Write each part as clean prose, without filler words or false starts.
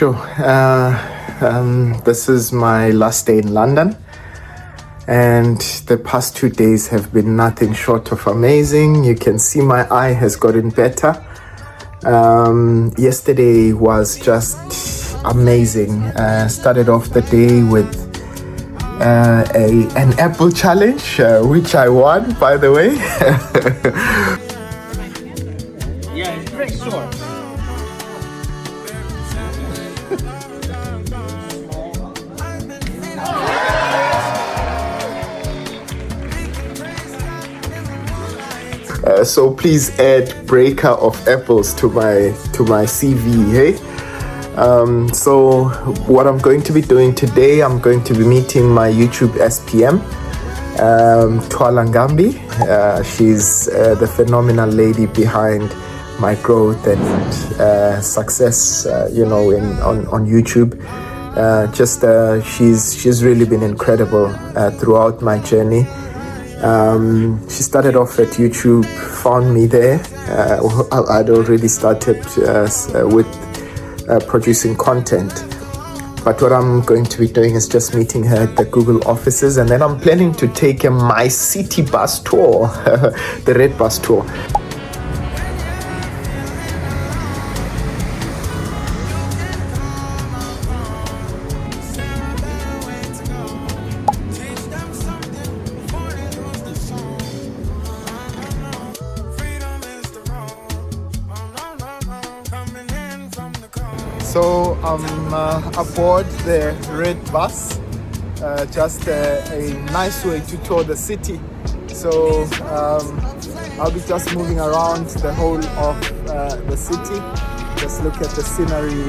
sure. This is my last day in London, and the past 2 days have been nothing short of amazing. You can see my eye has gotten better. Yesterday was just amazing. Started off the day with an apple challenge, which I won, by the way. Yeah, it's very short. So please add breaker of apples to my CV, hey? So what I'm going to be doing today, I'm going to be meeting my YouTube SPM, Twala Ngambi. She's the phenomenal lady behind my growth and success, on YouTube. She's really been incredible throughout my journey. She started off at YouTube, found me there. I'd already started with producing content. But what I'm going to be doing is just meeting her at the Google offices, and then I'm planning to take a My City bus tour, the red bus tour. So I'm aboard the red bus, just a nice way to tour the city. So I'll be just moving around the whole of the city, just look at the scenery.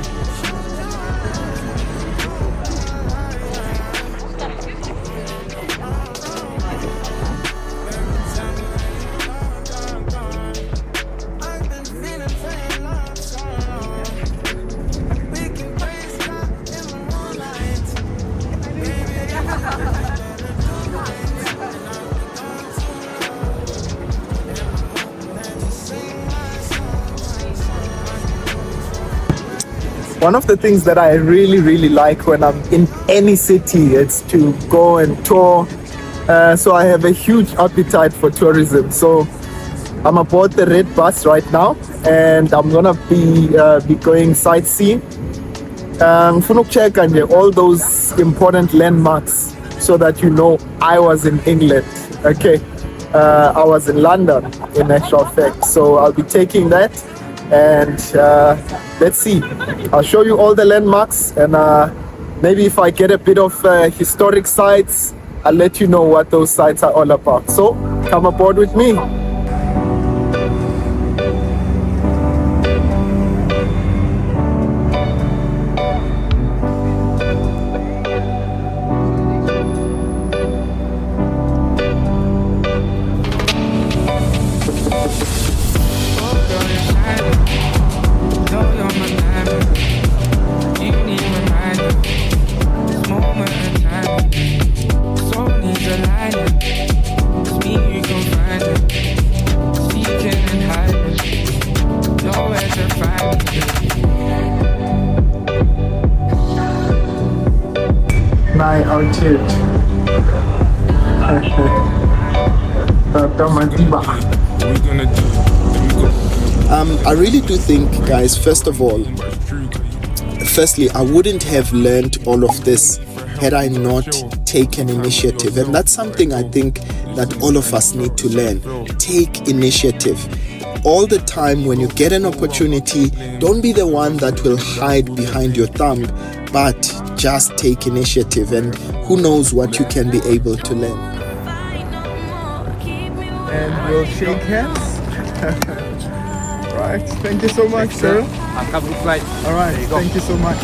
One of the things that I really like when I'm in any city is to go and tour. So I have a huge appetite for tourism. So I'm aboard the red bus right now, and I'm gonna be going sightseeing. Funa check and all those important landmarks so that you know I was in England. Okay, I was in London in actual fact. So I'll be taking that, and let's see. I'll show you all the landmarks, and maybe if I get a bit of historic sites, I'll let you know what those sites are all about. So come aboard with me. I really do think, guys, firstly, I wouldn't have learned all of this had I not taken initiative. And that's something I think that all of us need to learn. Take initiative. All the time when you get an opportunity, don't be the one that will hide behind your thumb, but just take initiative, and who knows what you can be able to learn. And we'll shake hands. Right, thank you so much, sir. I'll cover the flight. All right, thank you so much.